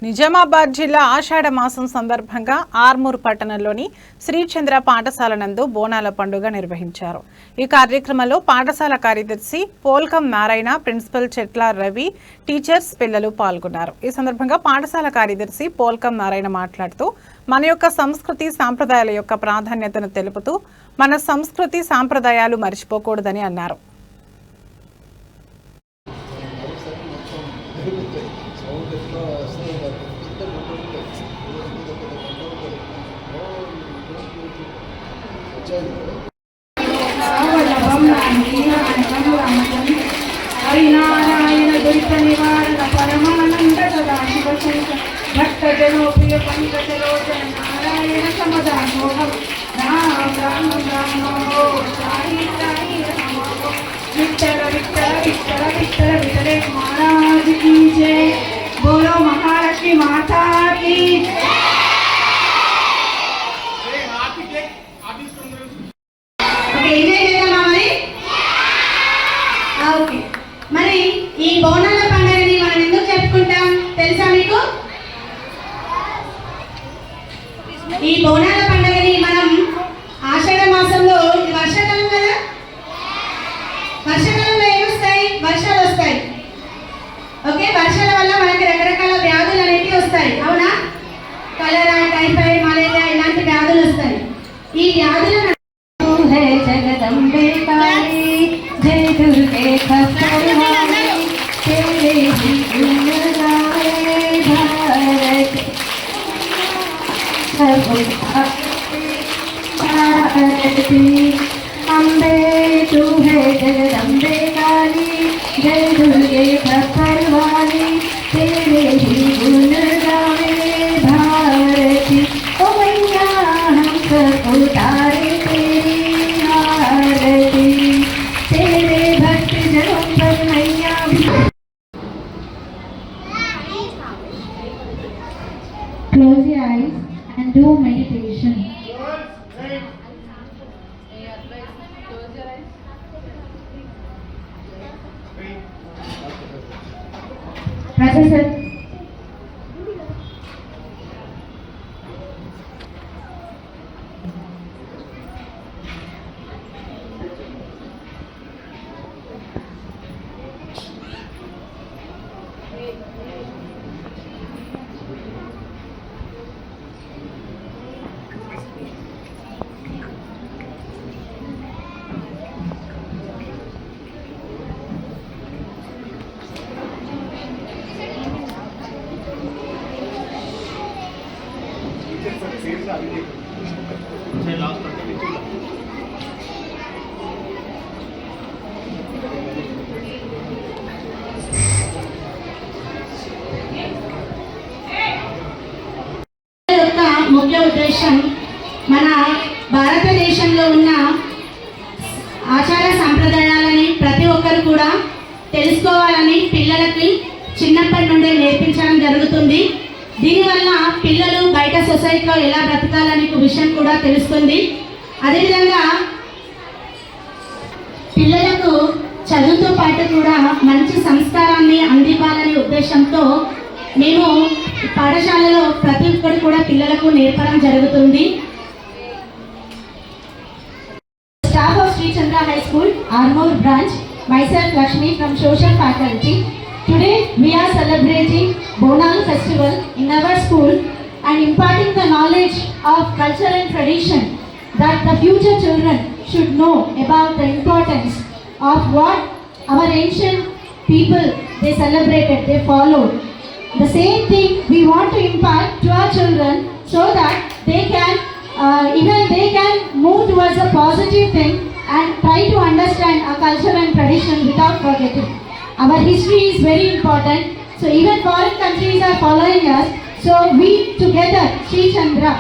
నిజామాబాద్ జిల్లా ఆషాఢ మాసం సందర్భంగా ఆర్మూర్ పట్టణంలోని శ్రీచంద్ర పాఠశాల నందు బోనాల పండుగ నిర్వహించారు. ఈ కార్యక్రమంలో పాఠశాల కార్యదర్శి పోల్కం నారాయణ, ప్రిన్సిపల్ చెట్ల రవి, టీచర్స్, పిల్లలు పాల్గొన్నారు. ఈ సందర్భంగా పాఠశాల కార్యదర్శి పోల్కం నారాయణ మాట్లాడుతూ మన యొక్క సంస్కృతి సాంప్రదాయాల యొక్క ప్రాధాన్యతను తెలుపుతూ మన సంస్కృతి సాంప్రదాయాలు మర్చిపోకూడదని అన్నారు. హరినారాయణ దురిత నివారణ పరమానంద భక్త జనోప్రియ పంకజలోచన నారాయణ సమదామోహం రామ రామ రామో సాయి సాయి రామో విఠల విఠల విఠల విఠల విఠలే महाराज की जय। बोलो महालक्ष्मी माता की। మరి ఈ బోనాల పండుగని మనం ఎందుకు చెప్పుకుంటాం తెలుసా మీకు? ఈ బోనాల పండుగని మనం ఆషాఢ మాసంలో, ఇది వర్షాకాలం కదా, వర్షాకాలంలో ఏమొస్తాయి? వర్షాలు వస్తాయి. ఓకే, వర్షాల వల్ల మనకి రకరకాల వ్యాధులు అనేవి వస్తాయి, అవునా? కలరా, టైఫాయిడ్, మలేరియా ఇలాంటి వ్యాధులు వస్తాయి. ఈ వ్యాధులను జగదంబే కాళీ జయ దుర్గే ఖప్పవాణి तेरे ही गुण गाए भारत अम्बे तू है जगदम्बे काली जय दुर्गे खप्पवाणी तेरे ही गुण गाए भारती। ओ मैया हम सब उतारे तेरी आरती तेरे भक्त जनों पर मैया। Close your eyes and do meditation. Professor. ముఖ్య ఉద్దేశం మన భారతదేశంలో ఉన్న ఆచార సంప్రదాయాలని ప్రతి ఒక్కరు కూడా తెలుసుకోవాలని పిల్లలకి చిన్నప్పటి నుండే నేర్పించడం జరుగుతుంది. దీనివల్ల పిల్లలు బయట సొసైటీలో ఎలా బ్రతకాలని విషయం కూడా తెలుస్తుంది. అదేవిధంగా పిల్లలకు చదువుతో పాటు కూడా మంచి సంస్కారాన్ని అందివ్వాలనే ఉద్దేశంతో మేము పాఠశాలలో ప్రతి ఒక్కరు కూడా పిల్లలకు నేర్పడం జరుగుతుంది. Staff of Sri Chandra High School, Armoor branch, myself Lakshmi from social faculty. Today we are celebrating Bonal festival in our school and imparting the knowledge of culture and tradition that the future children should know about the importance of what our ancient people they celebrated, they followed. The same thing we want to impart to our children so that they can even they can move towards a positive thing and try to understand our culture and tradition without forgetting. Our history is very important, so even foreign countries are following us. So we together, Sri Chandra,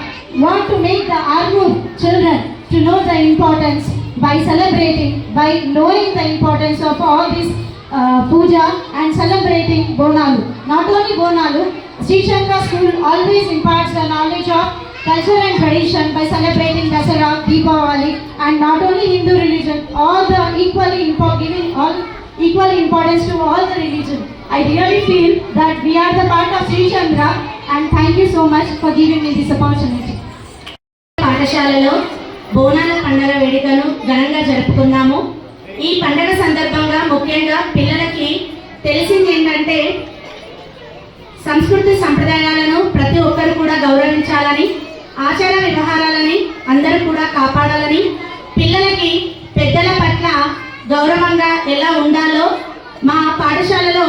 want to make the Armoor children to know the importance by celebrating, by knowing the importance of all this puja and celebrating Bonalu. Not only Bonalu, Sri Chandra school always imparts the knowledge of culture and tradition by celebrating Dasara, Deepavali, and not only Hindu religion, all the giving all equal importance to all the religion. I really feel that we are the part of Sri Chandra, and thank you so much for giving me this opportunity. పాఠశాలలో బోనాల పండుగ వేడుకను ఘనంగా జరుపుకున్నాము. ఈ పండుగ సందర్భంగా ముఖ్యంగా పిల్లలకి తెలిసింది ఏంటంటే సంస్కృతి సంప్రదాయాలను ప్రతి ఒక్కరు కూడా గౌరవించాలని, ఆచార వ్యవహారాలని అందరూ కూడా కాపాడాలని, పిల్లలకి పెద్దల పట్ల గౌరవంగా ఎలా ఉండాలో మా పాఠశాలలో